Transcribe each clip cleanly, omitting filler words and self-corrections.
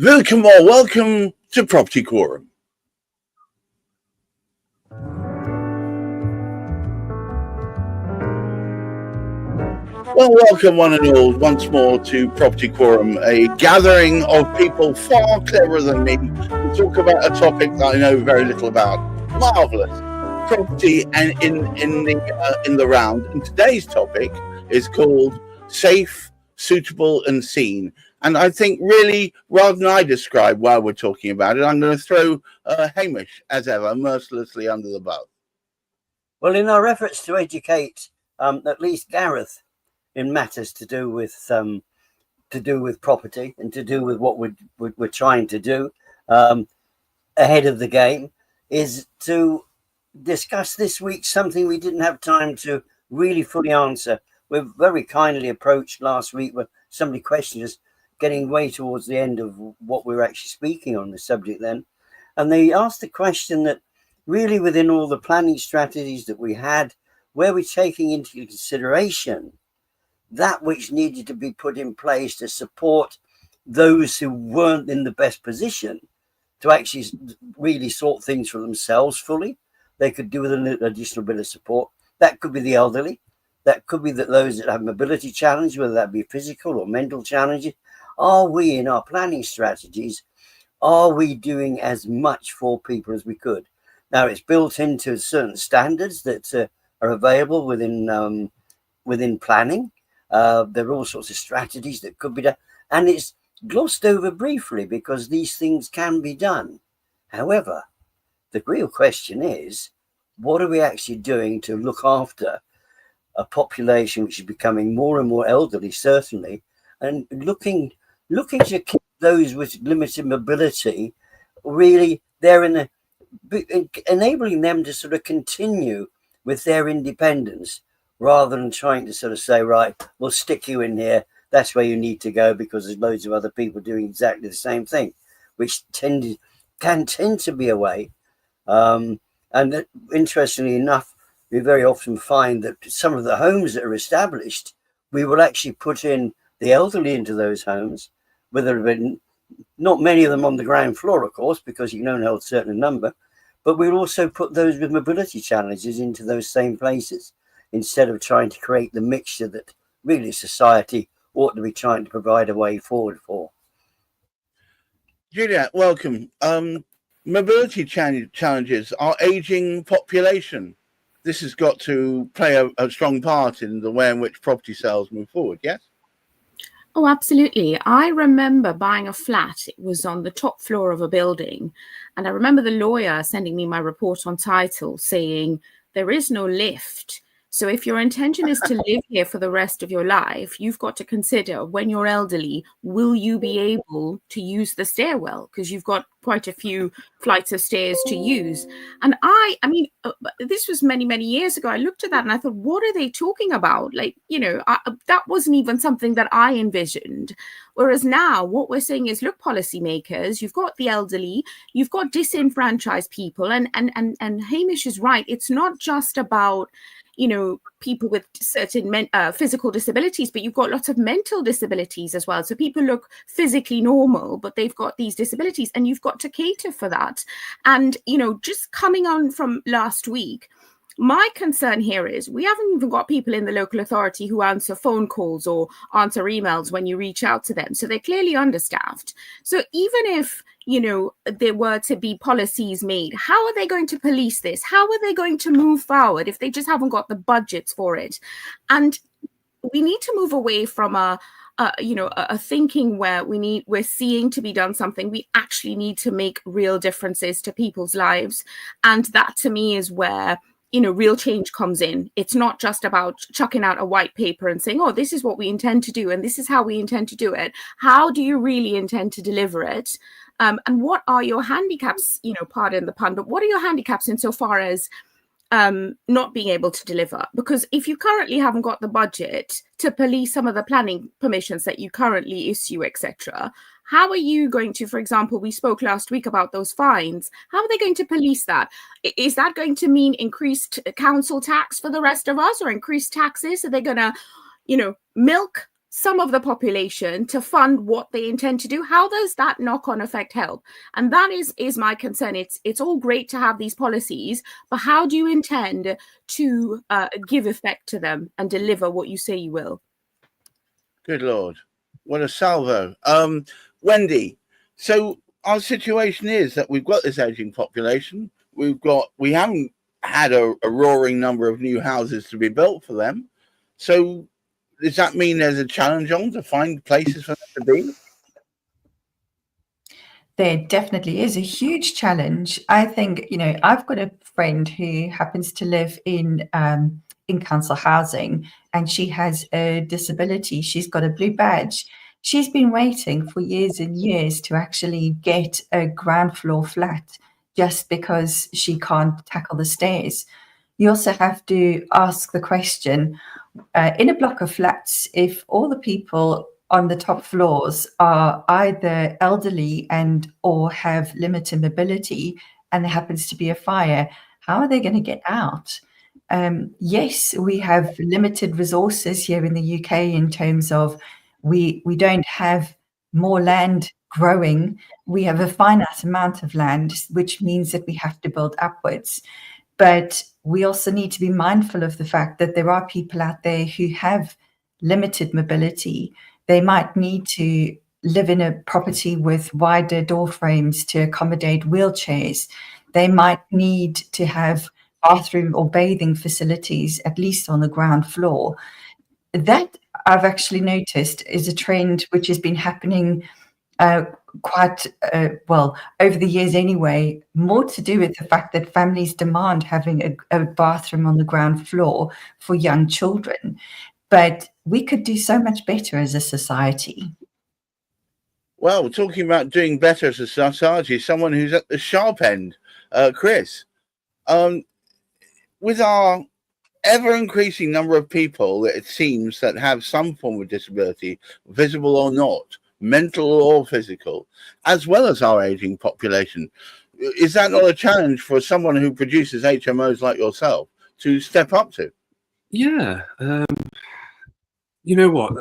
Welcome to Property Quorum. Well, welcome one and all once more to Property Quorum, a gathering of people far cleverer than me to talk about a topic that I know very little about. Marvellous. Property and in the round. And today's topic is called Safe, Suitable and Seen. And I think really, rather than I describe why we're talking about it, I'm going to throw Hamish, as ever, mercilessly under the bus. Well, in our efforts to educate at least Gareth in matters to do with property and to do with what we're trying to do ahead of the game, is to discuss this week something we didn't have time to really fully answer. We're very kindly approached last week with somebody questioned us, getting way towards the end of what we were actually speaking on the subject then. And they asked the question that really within all the planning strategies that we had, were we taking into consideration that which needed to be put in place to support those who weren't in the best position to actually really sort things for themselves fully? They could do with an additional bit of support. That could be the elderly. That could be those that have mobility challenges, whether that be physical or mental challenges. Are we, in our planning strategies, are we doing as much for people as we could? Now, it's built into certain standards that are available within planning. There are all sorts of strategies that could be done. And it's glossed over briefly because these things can be done. However, the real question is, what are we actually doing to look after a population which is becoming more and more elderly, certainly, and looking to keep those with limited mobility, really, enabling them to sort of continue with their independence, rather than trying to sort of say, right, we'll stick you in here, that's where you need to go, because there's loads of other people doing exactly the same thing, which can tend to be a way. And interestingly enough, we very often find that some of the homes that are established, we will actually put in the elderly into those homes, whether it been not many of them on the ground floor, of course, because you can only hold a certain number, but we'll also put those with mobility challenges into those same places, instead of trying to create the mixture that really society ought to be trying to provide a way forward for. Juliet, welcome. Mobility challenges, our aging population. This has got to play a strong part in the way in which property sales move forward, yes? Oh, absolutely. I remember buying a flat. It was on the top floor of a building. And I remember the lawyer sending me my report on title saying, there is no lift. So if your intention is to live here for the rest of your life, you've got to consider, when you're elderly, will you be able to use the stairwell? Because you've got quite a few flights of stairs to use. And I mean, this was many, many years ago. I looked at that and I thought, what are they talking about? Like, that wasn't even something that I envisioned. Whereas now what we're saying is, look, policymakers, you've got the elderly, you've got disenfranchised people. And Hamish is right. It's not just about people with certain physical disabilities, but you've got lots of mental disabilities as well. So people look physically normal, but they've got these disabilities, and you've got to cater for that. And, just coming on from last week, my concern here is we haven't even got people in the local authority who answer phone calls or answer emails when you reach out to them. So they're clearly understaffed. So even if, there were to be policies made, how are they going to police this? How are they going to move forward if they just haven't got the budgets for it? And we need to move away from a thinking where we're seeing to be done something. We actually need to make real differences to people's lives. And that, to me, is where real change comes in. It's not just about chucking out a white paper and saying, oh, this is what we intend to do and this is how we intend to do it. How do you really intend to deliver it? And what are your handicaps, pardon the pun, but what are your handicaps insofar as not being able to deliver? Because if you currently haven't got the budget to police some of the planning permissions that you currently issue, etc., how are you going to, for example, we spoke last week about those fines. How are they going to police that? Is that going to mean increased council tax for the rest of us, or increased taxes? Are they going to, milk some of the population to fund what they intend to do. How does that knock-on effect help? And that is my concern. It's all great to have these policies, but how do you intend to give effect to them and deliver what you say you will? Good Lord. What a salvo. Wendy, so our situation is that we've got this aging population. We haven't had a roaring number of new houses to be built for them. So does that mean there's a challenge on to find places for them to be? There definitely is a huge challenge. I think, I've got a friend who happens to live in council housing, and she has a disability. She's got a blue badge. She's been waiting for years and years to actually get a ground floor flat just because she can't tackle the stairs. You also have to ask the question, in a block of flats, if all the people on the top floors are either elderly and or have limited mobility, and there happens to be a fire, how are they going to get out? Yes, we have limited resources here in the UK in terms of we don't have more land growing. We have a finite amount of land, which means that we have to build upwards. But we also need to be mindful of the fact that there are people out there who have limited mobility. They might need to live in a property with wider door frames to accommodate wheelchairs. They might need to have bathroom or bathing facilities, at least on the ground floor. That, I've actually noticed, is a trend which has been happening quite well over the years anyway, more to do with the fact that families demand having a bathroom on the ground floor for young children. But we could do so much better as a society. Well, we're talking about doing better as a society, someone who's at the sharp end, Chris, with our ever-increasing number of people, it seems, that have some form of disability, visible or not, mental or physical, as well as our aging population. Is that not a challenge for someone who produces HMOs like yourself to step up to? Yeah. You know what?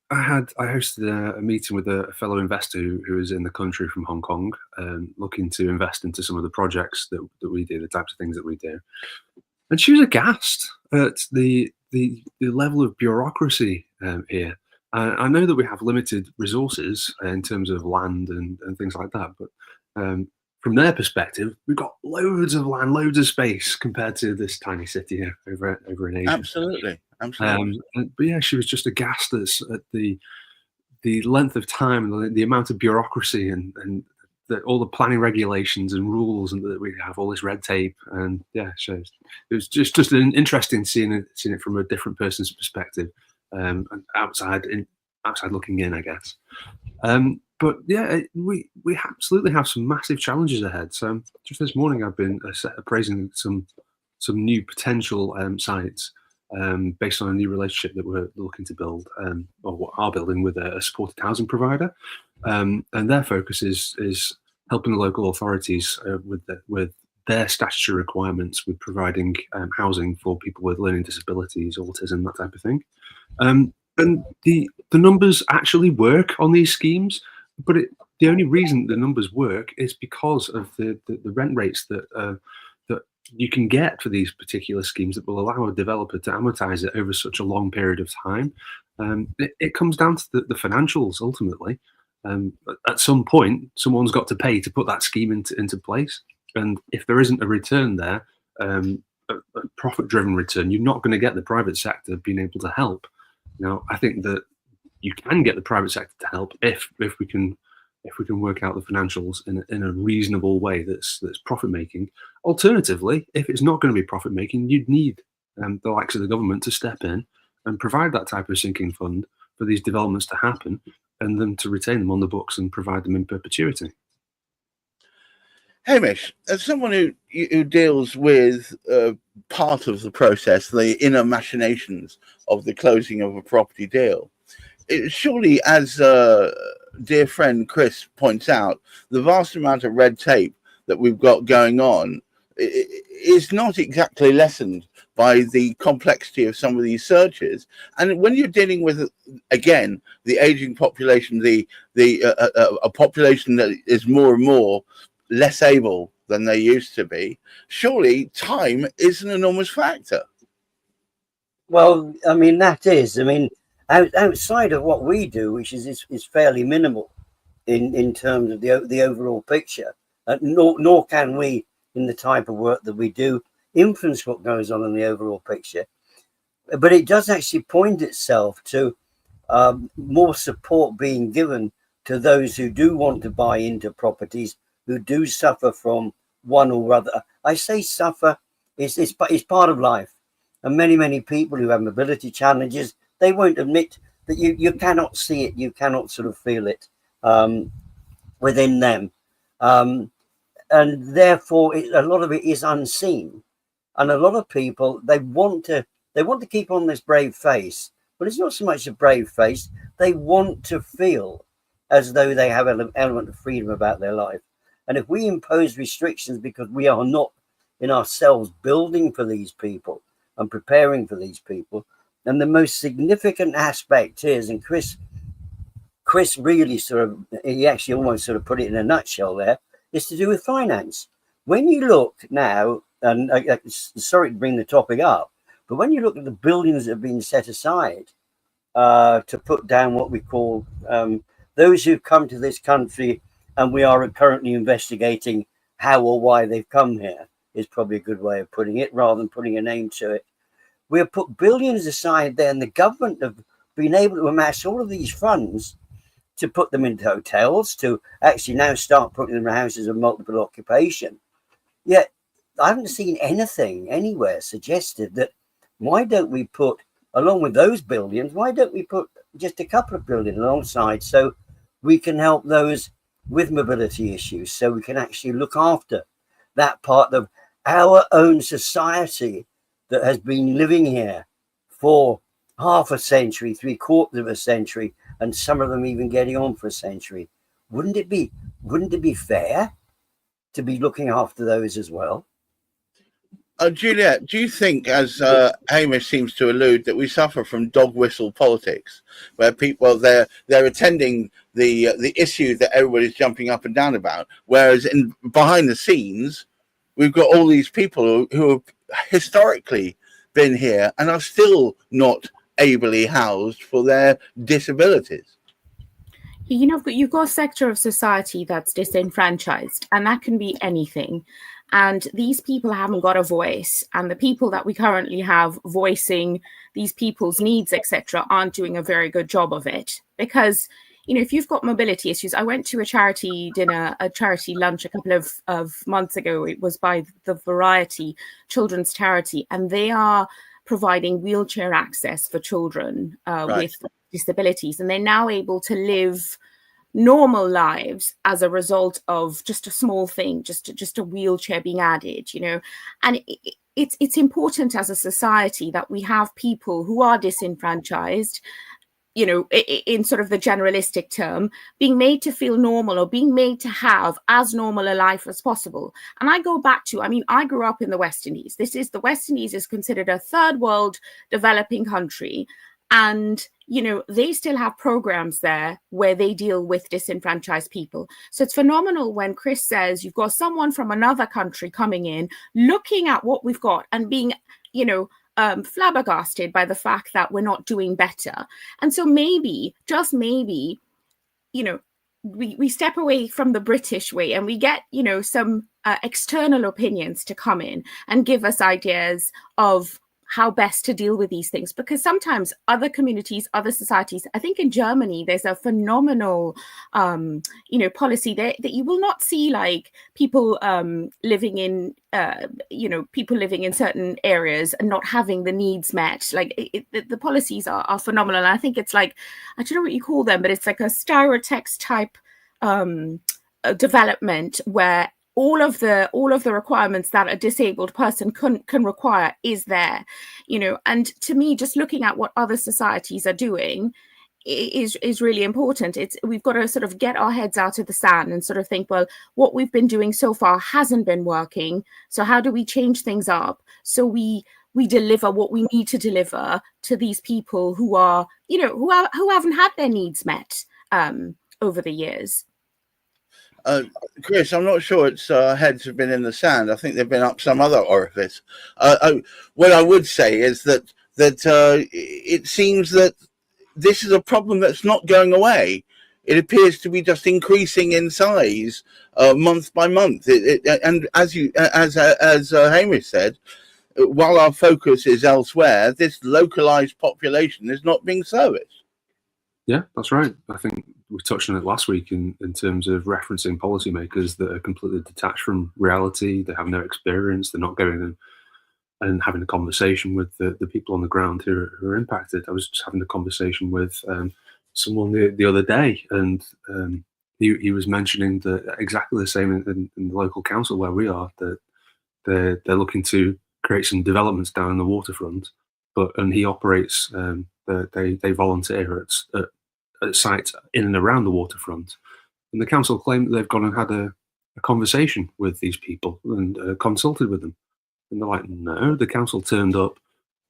I hosted a meeting with a fellow investor who is in the country from Hong Kong, looking to invest into some of the projects that we do, the types of things that we do. And she was aghast at the level of bureaucracy here. I know that we have limited resources in terms of land and things like that, but from their perspective, we've got loads of land, loads of space compared to this tiny city here over in Asia. Absolutely. But yeah, she was just aghast at the length of time, the amount of bureaucracy and all the planning regulations and rules, and that we have all this red tape. And yeah, so it was just an interesting seeing it from a different person's perspective, and outside looking in, I guess. But yeah, we absolutely have some massive challenges ahead. So just this morning, I've been appraising some new potential sites based on a new relationship that we're looking to build, or are building with a supported housing provider. And their focus is helping the local authorities with their statutory requirements with providing housing for people with learning disabilities, autism, that type of thing. And the numbers actually work on these schemes, but the only reason the numbers work is because of the rent rates that you can get for these particular schemes that will allow a developer to amortize it over such a long period of time. It comes down to the financials ultimately. At some point, someone's got to pay to put that scheme into place. And if there isn't a return there, a profit-driven return, you're not going to get the private sector being able to help. Now, I think that you can get the private sector to help if we can work out the financials in a reasonable way that's profit making. Alternatively, if it's not going to be profit making, you'd need the likes of the government to step in and provide that type of sinking fund for these developments to happen, and then to retain them on the books and provide them in perpetuity. Hamish, as someone who deals with part of the process, the inner machinations of the closing of a property deal, surely, as dear friend Chris points out, the vast amount of red tape that we've got going on is not exactly lessened by the complexity of some of these searches. And when you're dealing with, again, the aging population, a population that is more and more less able than they used to be, surely time is an enormous factor. Well, I mean, that is, I mean, outside of what we do, which is fairly minimal in terms of the overall picture, nor can we, in the type of work that we do, influence what goes on in the overall picture. But it does actually point itself to more support being given to those who do want to buy into properties, who do suffer from one or other. I say suffer, it's part of life. And many people who have mobility challenges, they won't admit that you cannot see it, you cannot sort of feel it within them. And therefore, a lot of it is unseen. And a lot of people, they want to keep on this brave face. But it's not so much a brave face. They want to feel as though they have an element of freedom about their life. And if we impose restrictions because we are not in ourselves building for these people and preparing for these people, and the most significant aspect is, and Chris really he actually almost sort of put it in a nutshell there, is to do with finance. When you look now, and sorry to bring the topic up, but when you look at the billions that have been set aside to put down what we call those who've come to this country, and we are currently investigating how or why they've come here, is probably a good way of putting it, rather than putting a name to it. We have put billions aside there, and the government have been able to amass all of these funds to put them into hotels, to actually now start putting them in houses of multiple occupation. Yet I haven't seen anything anywhere suggested that why don't we put, along with those billions, why don't we put just a couple of billion alongside so we can help those with mobility issues, so we can actually look after that part of our own society that has been living here for half a century, 3/4 of a century, and some of them even getting on for a century. Wouldn't it be fair to be looking after those as well? Juliet, do you think, as Hamish seems to allude, that we suffer from dog whistle politics, where people they're attending the issue that everybody's jumping up and down about, whereas behind the scenes, we've got all these people who have historically been here and are still not ably housed for their disabilities? You know, you've got a sector of society that's disenfranchised, and that can be anything. And these people haven't got a voice, and the people that we currently have voicing these people's needs, etc., aren't doing a very good job of it. Because, you know, if you've got mobility issues, I went to a charity dinner, a charity lunch a couple of months ago. It was by the Variety Children's Charity, and they are providing wheelchair access for children with disabilities, and they're now able to live normal lives as a result of just a small thing, just a wheelchair being added, you know. And it's important as a society that we have people who are disenfranchised, you know, in sort of the generalistic term, being made to feel normal or being made to have as normal a life as possible. And I go back to, I mean, I grew up in the West Indies. The West Indies is considered a third world developing country. And, you know, they still have programs there where they deal with disenfranchised people. So it's phenomenal when Chris says you've got someone from another country coming in, looking at what we've got and being, you know, flabbergasted by the fact that we're not doing better. And so maybe, just maybe, you know, we step away from the British way and we get, you know, some external opinions to come in and give us ideas of how best to deal with these things. Because sometimes other communities, other societies, I think in Germany, there's a phenomenal, you know, policy that you will not see, like people living in, you know, people living in certain areas and not having the needs met. Like the policies are phenomenal. And I think it's like, I don't know what you call them, but it's like a styrotext type development where all of the requirements that a disabled person can require is there, you know. And to me, just looking at what other societies are doing, is really important. We've got to sort of get our heads out of the sand and sort of think, well, what we've been doing so far hasn't been working. So how do we change things up so we deliver what we need to deliver to these people who are, who haven't had their needs met over the years? Chris, I'm not sure its heads have been in the sand. I think they've been up some other orifice. What I would say is that it seems that this is a problem that's not going away. It appears to be just increasing in size month by month. And as Hamish said, while our focus is elsewhere, this localized population is not being serviced. Yeah, that's right. I think we touched on it last week in terms of referencing policymakers that are completely detached from reality. They have no experience. They're not going and having a conversation with the people on the ground who are impacted. I was just having a conversation with someone the other day, and he was mentioning that exactly the same in the local council where we are, that they're looking to create some developments down in the waterfront, and he operates. They volunteer at sites in and around the waterfront, and the council claimed that they've gone and had a conversation with these people and consulted with them, and they're like, no, the council turned up,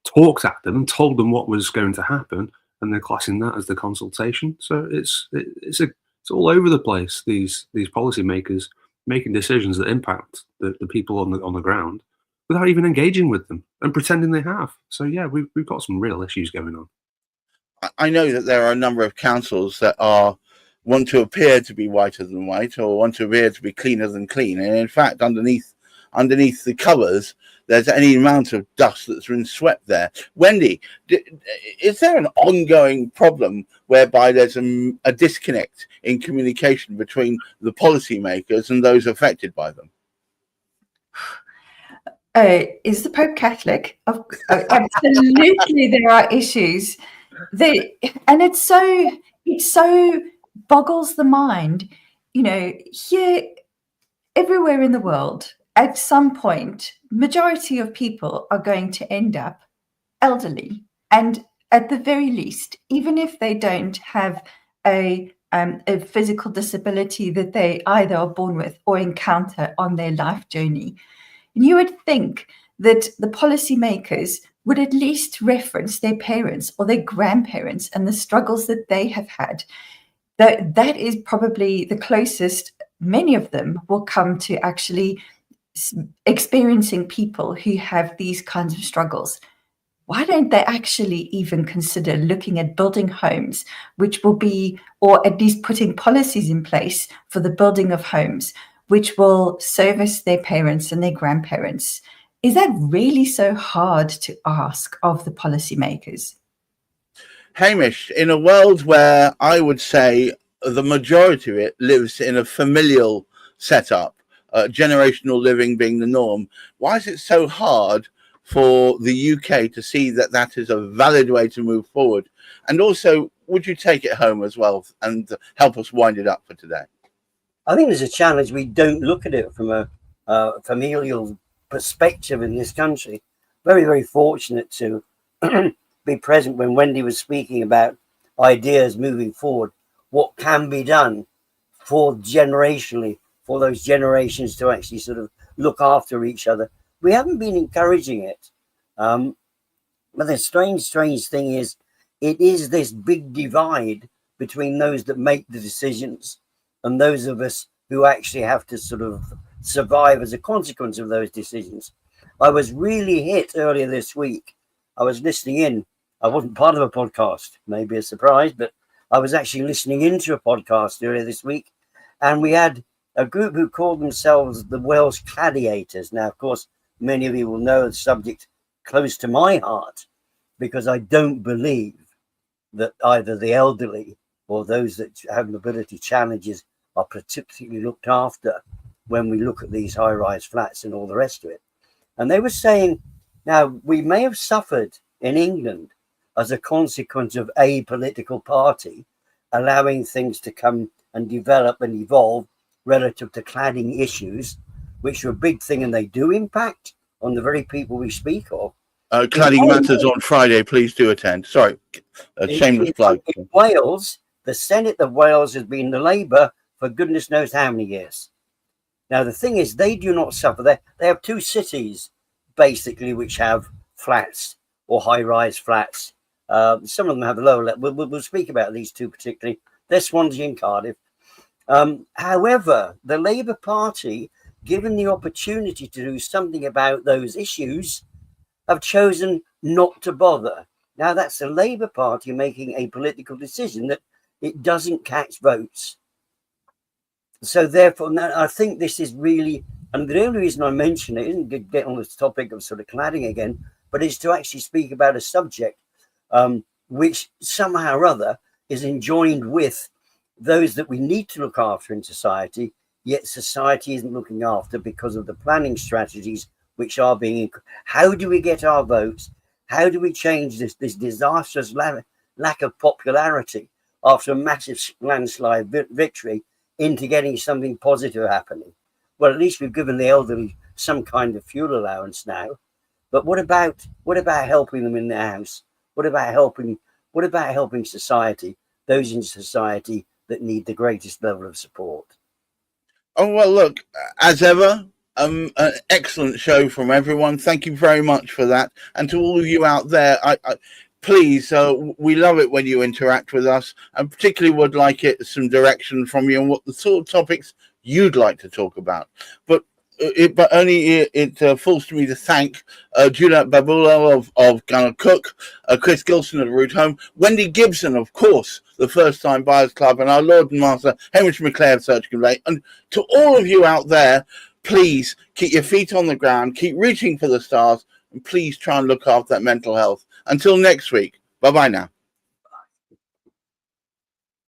talked at them, and told them what was going to happen, and they're classing that as the consultation. So it's all over the place. These policymakers making decisions that impact the people on the ground without even engaging with them and pretending they have. So yeah, we've got some real issues going on. I know that there are a number of councils that want to appear to be whiter than white, or want to appear to be cleaner than clean, and in fact, underneath the covers, there's any amount of dust that's been swept there. Wendy, is there an ongoing problem whereby there's a disconnect in communication between the policymakers and those affected by them? Is the Pope Catholic? Absolutely, there are issues. And it so boggles the mind. Here, everywhere in the world, at some point, majority of people are going to end up elderly, and at the very least, even if they don't have a physical disability that they either are born with or encounter on their life journey, you would think that the policymakers would at least reference their parents or their grandparents and the struggles that they have had. That is probably the closest many of them will come to actually experiencing people who have these kinds of struggles. Why don't they actually even consider looking at building homes, which will be, or at least putting policies in place for the building of homes, which will service their parents and their grandparents? Is that really so hard to ask of the policymakers? Hamish, in a world where I would say the majority of it lives in a familial setup, generational living being the norm, why is it so hard for the UK to see that that is a valid way to move forward? And also, would you take it home as well and help us wind it up for today? I think there's a challenge. We don't look at it from a familial perspective in this country. Very, very fortunate to be present when Wendy was speaking about ideas moving forward, what can be done for generationally, for those generations to actually sort of look after each other. We haven't been encouraging it. But the strange thing is, it is this big divide between those that make the decisions and those of us who actually have to sort of survive as a consequence of those decisions. I was really hit earlier this week. I was listening in. I wasn't part of a podcast, maybe a surprise, but I was actually listening into a podcast earlier this week. And we had a group who called themselves the Welsh Gladiators. Now, of course, many of you will know the subject close to my heart, because I don't believe that either the elderly or those that have mobility challenges are particularly looked after when we look at these high-rise flats and all the rest of it. And they were saying, now, we may have suffered in England as a consequence of a political party allowing things to come and develop and evolve relative to cladding issues, which are a big thing, and they do impact on the very people we speak of. Cladding Matters on Friday. Please do attend. Sorry, a shameless plug. In Wales, the Senate of Wales has been the Labour for goodness knows how many years. Now, the thing is, they do not suffer. They have two cities, basically, which have flats or high-rise flats. Some of them have lower level. We'll speak about these two particularly. They're Swansea and Cardiff. However, the Labour Party, given the opportunity to do something about those issues, have chosen not to bother. Now, that's the Labour Party making a political decision that it doesn't catch votes. So therefore, now, I think this is really, and the only reason I mention it isn't to get on this topic of sort of cladding again, but is to actually speak about a subject which somehow or other is enjoined with those that we need to look after in society, yet society isn't looking after because of the planning strategies which are being. How do we get our votes? How do we change this disastrous lack of popularity after a massive landslide victory into getting something positive happening? Well, at least we've given the elderly some kind of fuel allowance now. But what about helping them in their house? What about helping society, those in society that need the greatest level of support? Oh, well, look, as ever, an excellent show from everyone. Thank you very much for that. And to all of you out there, please, we love it when you interact with us, and particularly would like some direction from you on what the sort of topics you'd like to talk about. But it falls to me to thank Juliet Baboolal of Gunner Cook, Chris Gilsenan of Route Home, Wendy Gibson, of course, the First Time Buyers Club, and our Lord and Master, Hamish McClare of Search Complete. And to all of you out there, please keep your feet on the ground, keep reaching for the stars, and please try and look after that mental health. Until next week, bye-bye now.